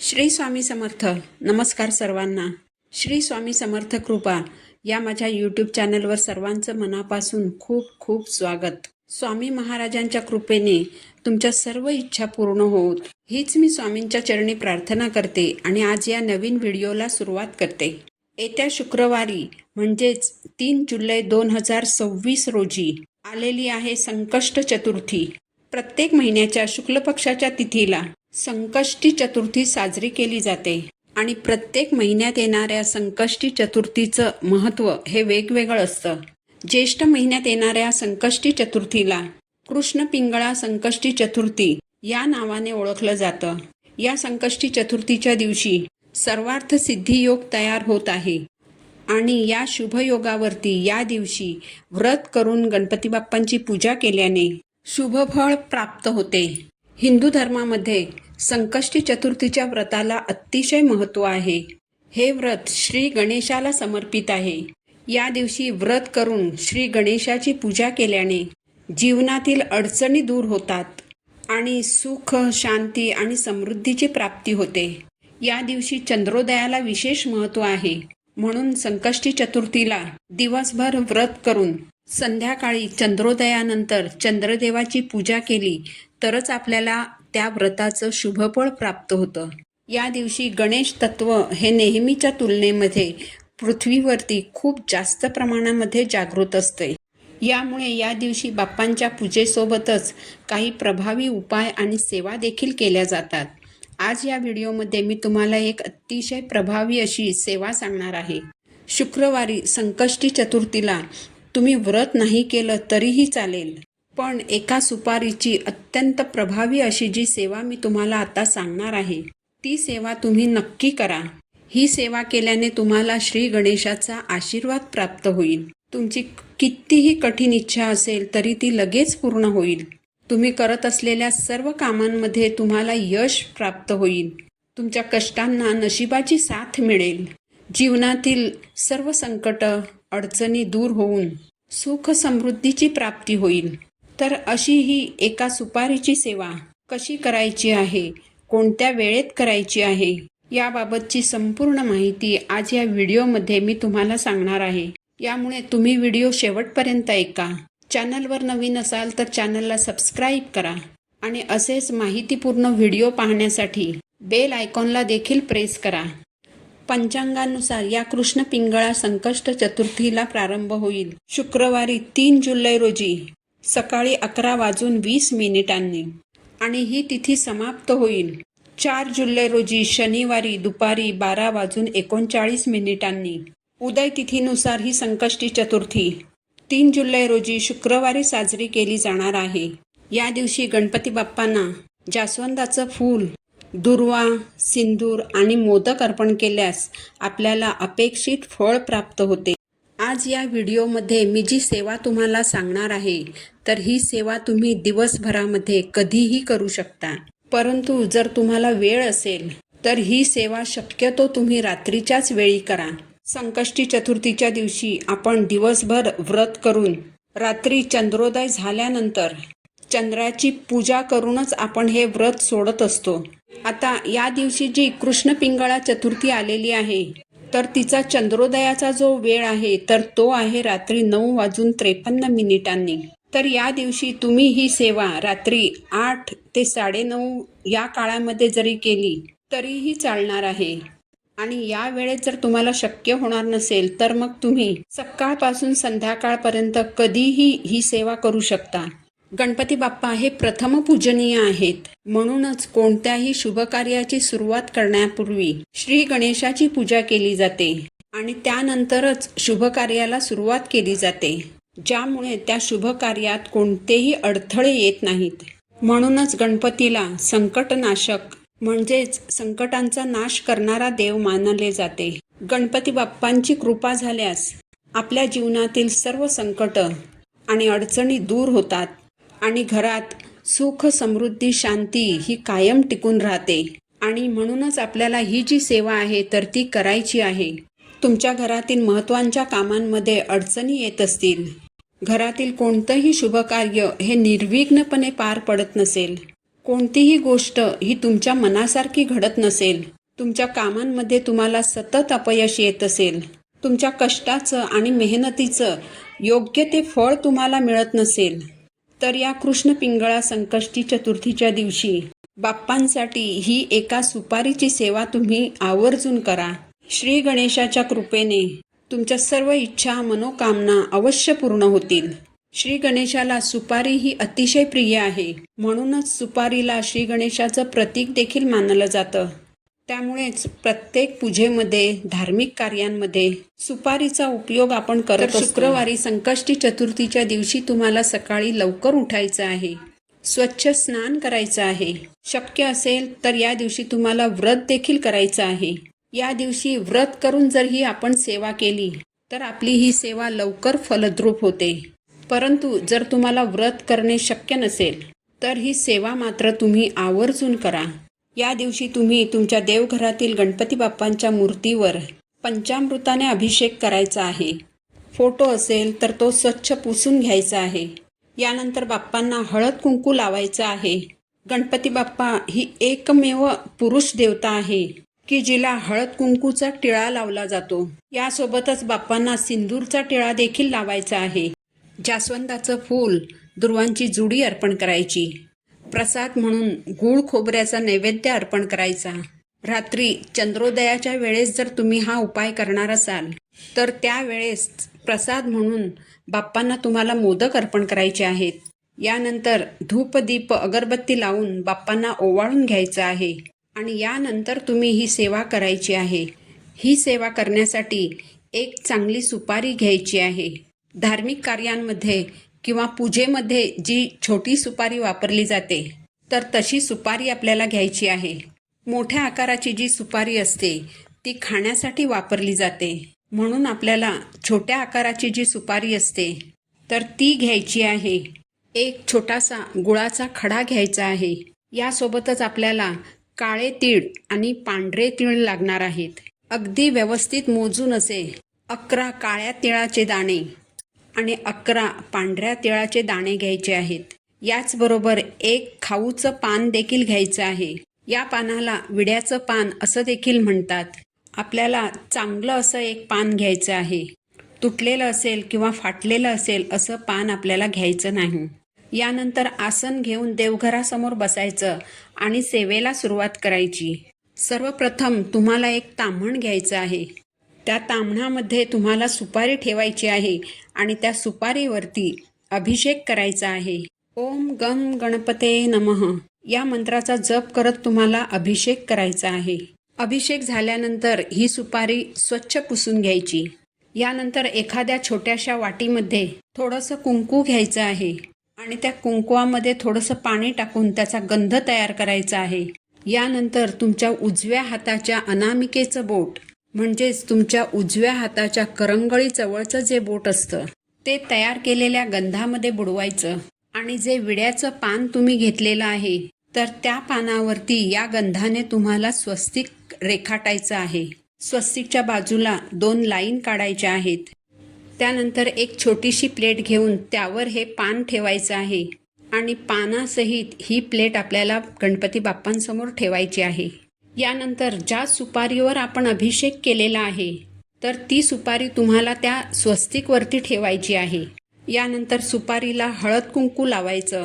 श्री स्वामी समर्थ. नमस्कार सर्वांना. श्री स्वामी समर्थ कृपा या माझ्या यूट्यूब चॅनलवर सर्वांचं मनापासून खूप खूप स्वागत. स्वामी महाराजांच्या कृपेने तुमच्या सर्व इच्छा पूर्ण होत हीच मी स्वामींच्या चरणी प्रार्थना करते आणि आज या नवीन व्हिडिओला सुरुवात करते. येत्या शुक्रवारी म्हणजेच 3 जुलै 2026 रोजी आलेली आहे संकष्ट चतुर्थी. प्रत्येक महिन्याच्या शुक्ल पक्षाच्या तिथीला संकष्टी चतुर्थी साजरी केली जाते आणि प्रत्येक महिन्यात येणाऱ्या संकष्टी चतुर्थीचं महत्त्व हे वेगवेगळं असतं. ज्येष्ठ महिन्यात येणाऱ्या संकष्टी चतुर्थीला कृष्ण पिंगळा संकष्टी चतुर्थी या नावाने ओळखलं जातं. या संकष्टी चतुर्थीच्या दिवशी सर्वार्थ सिद्धी योग तयार होत आहे आणि या शुभयोगावरती या दिवशी व्रत करून गणपती बाप्पांची पूजा केल्याने शुभफळ प्राप्त होते. हिंदू धर्मामध्ये संकष्टी चतुर्थीच्या व्रताला अतिशय महत्त्व आहे. हे व्रत श्री गणेशाला समर्पित आहे. या दिवशी व्रत करून श्री गणेशाची पूजा केल्याने जीवनातील अडचणी दूर होतात आणि सुख, शांती आणि समृद्धीची प्राप्ती होते. या दिवशी चंद्रोदयाला विशेष महत्त्व आहे. म्हणून संकष्टी चतुर्थीला दिवसभर व्रत करून संध्याकाळी चंद्रोदयानंतर चंद्रदेवाची पूजा केली तरच आपल्याला त्या व्रताचं शुभफळ प्राप्त होतं. या दिवशी गणेश तत्व हे नेहमीच्या तुलनेमध्ये पृथ्वीवरती खूप जास्त प्रमाणामध्ये जागृत असते. यामुळे या दिवशी बाप्पांच्या पूजेसोबतच काही प्रभावी उपाय आणि सेवा देखील केल्या जातात. आज या व्हिडिओमध्ये मी तुम्हाला एक अतिशय प्रभावी अशी सेवा सांगणार आहे. शुक्रवारी संकष्टी चतुर्थीला तुम्ही व्रत नाही केलं तरीही चालेल, पण एका सुपारीची अत्यंत प्रभावी अशी जी सेवा मी तुम्हाला आता सांगणार आहे ती सेवा तुम्ही नक्की करा. ही सेवा केल्याने तुम्हाला श्री गणेशाचा आशीर्वाद प्राप्त होईल. तुमची कितीही कठीण इच्छा असेल तरी ती लगेच पूर्ण होईल. तुम्ही करत असलेल्या सर्व कामांमध्ये तुम्हाला यश प्राप्त होईल. तुमच्या कष्टांना नशिबाची साथ मिळेल. जीवनातील सर्व संकट, अडचणी दूर होऊन सुख समृद्धीची प्राप्ती होईल. तर अशी ही एका सुपारीची सेवा कशी करायची आहे, कोणत्या वेळेत करायची आहे याबाबतची संपूर्ण माहिती आज या व्हिडिओमध्ये मी तुम्हाला सांगणार आहे. यामुळे तुम्ही व्हिडिओ शेवटपर्यंत ऐका. चॅनलवर नवीन असाल तर चॅनलला सबस्क्राईब करा आणि असेच माहितीपूर्ण व्हिडिओ पाहण्यासाठी बेल आयकॉनला देखील प्रेस करा. पंचांगानुसार या कृष्ण पिंगळा संकष्ट चतुर्थीला प्रारंभ होईल शुक्रवारी 3 जुलै रोजी सकाळी 11:20 आणि ही तिथी समाप्त होईल 4 जुलै रोजी शनिवारी दुपारी 12:39. उदय तिथीनुसार ही संकष्टी चतुर्थी 3 जुलै रोजी शुक्रवारी साजरी केली जाणार आहे. या दिवशी गणपती बाप्पांना जास्वंदाचं फूल, दुर्वा, सिंदूर आणि मोदक अर्पण केल्यास आपल्याला अपेक्षित फळ प्राप्त होते. आज या व्हिडिओमध्ये मी जी सेवा तुम्हाला सांगणार आहे तर ही सेवा तुम्ही दिवसभरामध्ये कधीही करू शकता. परंतु जर तुम्हाला वेळ असेल तर ही सेवा शक्यतो तुम्ही रात्रीच्याच वेळी करा. संकष्टी चतुर्थीच्या दिवशी आपण दिवसभर व्रत करून रात्री चंद्रोदय झाल्यानंतर चंद्राची पूजा करूनच आपण हे व्रत सोडत असतो. आता या दिवशी जी कृष्ण पिंगळा चतुर्थी आलेली आहे तर तिचा चंद्रोदयाचा जो वेळ आहे तर तो आहे रात्री 9:53. तर या दिवशी तुम्ही ही सेवा रात्री 8 ते 9:30 या काळामध्ये जरी केली तरीही चालणार आहे. आणि या वेळेत जर तुम्हाला शक्य होणार नसेल तर मग तुम्ही सकाळपासून संध्याकाळपर्यंत कधीही ही सेवा करू शकता. गणपती बाप्पा हे प्रथम पूजनीय आहेत. म्हणूनच कोणत्याही शुभकार्याची सुरुवात करण्यापूर्वी श्री गणेशाची पूजा केली जाते आणि त्यानंतरच शुभकार्याला सुरुवात केली जाते, ज्यामुळे त्या शुभकार्यात कोणतेही अडथळे येत नाहीत. म्हणूनच गणपतीला संकटनाशक म्हणजेच संकटांचा नाश करणारा देव मानले जाते. गणपती बाप्पांची कृपा झाल्यास आपल्या जीवनातील सर्व संकट आणि अडचणी दूर होतात आणि घरात सुख, समृद्धी, शांती ही कायम टिकून राहते. आणि म्हणूनच आपल्याला ही जी सेवा आहे तर ती करायची आहे. तुमच्या घरातील महत्त्वाच्या कामांमध्ये अडचणी येत असतील, घरातील कोणतंही शुभकार्य हे निर्विघ्नपणे पार पडत नसेल, कोणतीही गोष्ट ही तुमच्या मनासारखी घडत नसेल तुमच्या कामांमध्ये तुम्हाला सतत अपयश येत असेल, तुमच्या कष्टाचं आणि मेहनतीचं योग्य ते फळ तुम्हाला मिळत नसेल, तर या कृष्ण पिंगळा संकष्टी चतुर्थीच्या दिवशी बाप्पांसाठी ही एका सुपारीची सेवा तुम्ही आवर्जून करा. श्री गणेशाच्या कृपेने तुमच्या सर्व इच्छा मनोकामना अवश्य पूर्ण होतील. श्री गणेशाला सुपारी ही अतिशय प्रिय आहे, म्हणूनच सुपारीला श्री गणेशाचं प्रतीक देखील मानलं जातं. त्यामुळेच प्रत्येक पूजेमध्ये, धार्मिक कार्यांमध्ये सुपारीचा उपयोग आपण करत असतो. शुक्रवारी संकष्टी चतुर्थीच्या दिवशी तुम्हाला सकाळी लवकर उठायचं आहे, स्वच्छ स्नान करायचं आहे. शक्य असेल तर या दिवशी तुम्हाला व्रत देखील करायचं आहे. या दिवशी व्रत करून जर ही आपण सेवा केली तर आपली ही सेवा लवकर फलद्रूप होते. परंतु जर तुम्हाला व्रत करणे शक्य नसेल तर ही सेवा मात्र तुम्ही आवर्जून करा. या दिवशी तुम्ही तुमच्या देवघरातील गणपती बाप्पांच्या मूर्तीवर पंचामृताने अभिषेक करायचा आहे. फोटो असेल तर तो स्वच्छ पुसून घ्यायचा आहे. यानंतर बाप्पांना हळद कुंकू लावायचं आहे. गणपती बाप्पा ही एकमेव पुरुष देवता आहे की जिला हळद कुंकूचा टिळा लावला जातो. यासोबतच बाप्पांना सिंदूरचा टिळा देखील लावायचा आहे. जास्वंदाचं फूल, दुर्वांची जुडी अर्पण करायची. प्रसाद म्हणून गूळ खोबऱ्याचा नैवेद्य अर्पण करायचा. रात्री चंद्रोदयाच्या वेळेस जर तुम्ही हा उपाय करणार असाल तर त्यावेळेस प्रसाद म्हणून बाप्पांना तुम्हाला मोदक अर्पण करायचे आहेत. यानंतर धूप दीप अगरबत्ती लावून बाप्पांना ओवाळून घ्यायचं आहे आणि यानंतर तुम्ही ही सेवा करायची आहे. ही सेवा करण्यासाठी एक चांगली सुपारी घ्यायची आहे. धार्मिक कार्यांमध्ये किंवा पूजेमध्ये जी छोटी सुपारी वापरली जाते तर तशी सुपारी आपल्याला घ्यायची आहे. मोठ्या आकाराची जी सुपारी असते ती खाण्यासाठी वापरली जाते, म्हणून आपल्याला छोट्या आकाराची जी सुपारी असते तर ती घ्यायची आहे. एक छोटासा गुळाचा खडा घ्यायचा आहे. यासोबतच आपल्याला काळे तीळ आणि पांढरे तीळ लागणार आहेत. अगदी व्यवस्थित मोजून असे 11 काळ्या तिळाचे दाणे आणि 11 पांढऱ्या तिळाचे दाणे घ्यायचे आहेत. याचबरोबर एक खाऊचं पान देखील घ्यायचं आहे. या पानाला विड्याचं पान असं देखील म्हणतात. आपल्याला चांगलं असं एक पान घ्यायचं आहे. तुटलेलं असेल किंवा फाटलेलं असेल असं पान आपल्याला घ्यायचं नाही. यानंतर आसन घेऊन देवघरासमोर बसायचं आणि सेवेला सुरुवात करायची. सर्वप्रथम तुम्हाला एक ताम्हण घ्यायचं आहे. त्या ताम्हणामध्ये तुम्हाला सुपारी ठेवायची आहे आणि त्या सुपारीवरती अभिषेक करायचा आहे. ओम गम गणपते नमः या मंत्राचा जप करत तुम्हाला अभिषेक करायचा आहे. अभिषेक झाल्यानंतर ही सुपारी स्वच्छ पुसून घ्यायची. यानंतर एखाद्या छोट्याशा वाटीमध्ये थोडंसं कुंकू घ्यायचं आहे आणि त्या कुंकवामध्ये थोडंसं पाणी टाकून त्याचा गंध तयार करायचा आहे. यानंतर तुमच्या उजव्या हाताच्या अनामिकेचं बोट म्हणजेच तुमच्या उजव्या हाताच्या करंगळी जवळचं जे बोट असतं ते तयार केलेल्या गंधामध्ये बुडवायचं आणि जे विड्याचं पान तुम्ही घेतलेलं आहे तर त्या पानावरती या गंधाने तुम्हाला स्वस्तिक रेखाटायचं आहे. स्वस्तिकच्या बाजूला 2 लाईन काढायच्या आहेत. त्यानंतर एक छोटीशी प्लेट घेऊन त्यावर हे पान ठेवायचं आहे आणि पानासहित ही प्लेट आपल्याला गणपती बाप्पांसमोर ठेवायची आहे. यानंतर ज्या सुपारीवर आपण अभिषेक केलेला आहे तर ती सुपारी तुम्हाला त्या स्वस्तिकवरती ठेवायची आहे. यानंतर सुपारीला हळद कुंकू लावायचं,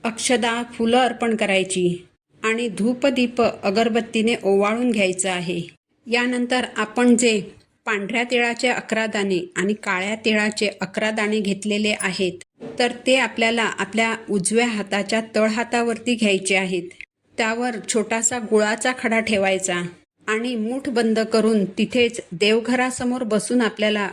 अक्षदा फुलं अर्पण करायची आणि धूपदीप अगरबत्तीने ओवाळून घ्यायचं आहे. यानंतर आपण जे पांढऱ्या तिळाचे 11 दाणे आणि काळ्या तिळाचे 11 दाणे घेतलेले आहेत तर ते आपल्याला आपल्या उजव्या हाताच्या तळहातावरती घ्यायचे आहेत. त्यावर छोटासा गुळाचा खडा ठेवायचा आणि मूठ बंद करून तिथेच देवघरासमोर बसून आपल्याला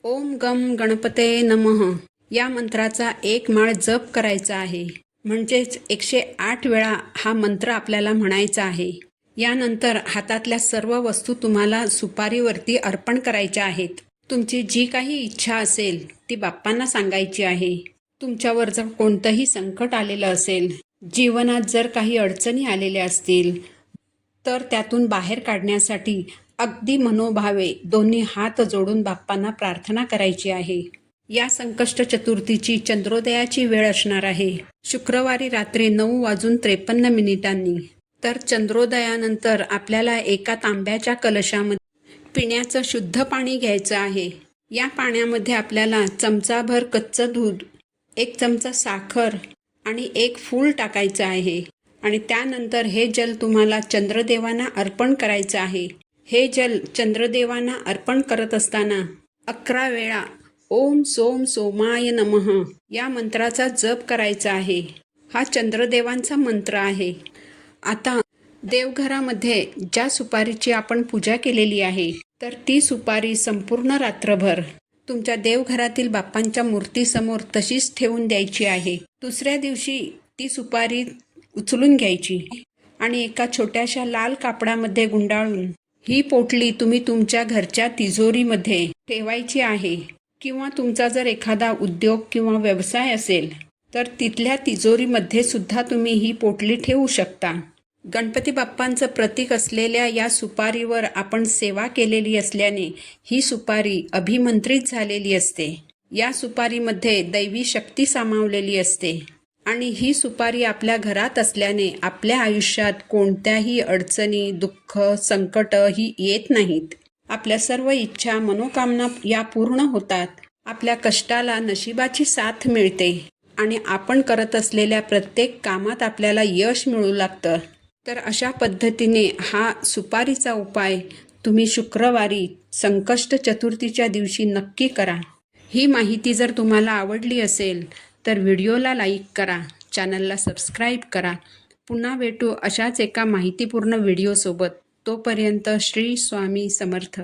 ओम गम गणपते नमः या मंत्राचा 1 माळ जप करायचा आहे. म्हणजेच 108 वेळा हा मंत्र आपल्याला म्हणायचा आहे. यानंतर हातातल्या सर्व वस्तू तुम्हाला सुपारीवरती अर्पण करायच्या आहेत. तुमची जी काही इच्छा असेल ती बाप्पांना सांगायची आहे. तुमच्यावर जर कोणतंही संकट आलेलं असेल, जीवनात जर काही अडचणी आलेल्या असतील तर त्यातून बाहेर काढण्यासाठी अगदी मनोभावे दोन्ही हात जोडून बाप्पांना प्रार्थना करायची आहे. या संकष्ट चतुर्थीची चंद्रोदयाची वेळ असणार आहे शुक्रवारी रात्री 9:53 मिनिटांनी. तर चंद्रोदयानंतर आपल्याला एका तांब्याच्या कलशामध्ये पिण्याचं शुद्ध पाणी घ्यायचं आहे. या पाण्यामध्ये आपल्याला चमचाभर कच्चं दूध, 1 चमचा साखर आणि 1 फूल टाकायचं आहे. आणि त्यानंतर हे जल तुम्हाला चंद्रदेवांना अर्पण करायचं आहे. हे जल चंद्रदेवांना अर्पण करत असताना 11 वेळा ओम सोम सोमाय नमः या मंत्राचा जप करायचा आहे. हा चंद्रदेवांचा मंत्र आहे. आता देवघरामध्ये ज्या सुपारीची आपण पूजा केलेली आहे, तर ती सुपारी संपूर्ण रात्रभर तुमच्या देवघरातील बाप्पांच्या मूर्तीसमोर तशीच ठेवून द्यायची आहे. दुसऱ्या दिवशी ती सुपारी उचलून घ्यायची आणि एका छोट्याशा लाल कापडामध्ये गुंडाळून ही पोटली तुम्ही तुमच्या घरच्या तिजोरीमध्ये ठेवायची आहे. किंवा तुमचा जर एखादा उद्योग किंवा व्यवसाय असेल तर तिथल्या तिजोरीमध्ये सुद्धा तुम्ही ही पोटली ठेवू शकता. गणपती बाप्पांचं प्रतीक असलेल्या या सुपारीवर आपण सेवा केलेली असल्याने ही सुपारी अभिमंत्रित झालेली असते. या सुपारीमध्ये दैवी शक्ती सामावलेली असते आणि ही सुपारी आपल्या घरात असल्याने आपल्या आयुष्यात कोणत्याही अडचणी, दुःख, संकट ही येत नाहीत. आपल्या सर्व इच्छा, मनोकामना या पूर्ण होतात. आपल्या कष्टाला नशिबाची साथ मिळते आणि आपण करत असलेल्या प्रत्येक कामात आपल्याला यश मिळू लागतं. तर अशा पद्धतीने हा सुपारीचा उपाय तुम्ही शुक्रवारी संकष्ट चतुर्थीच्या दिवशी नक्की करा. ही माहिती जर तुम्हाला आवडली असेल तर व्हिडिओला लाईक करा, चॅनलला सबस्क्राईब करा. पुन्हा भेटू अशाच एका माहितीपूर्ण व्हिडिओसोबत. तोपर्यंत श्री स्वामी समर्थ.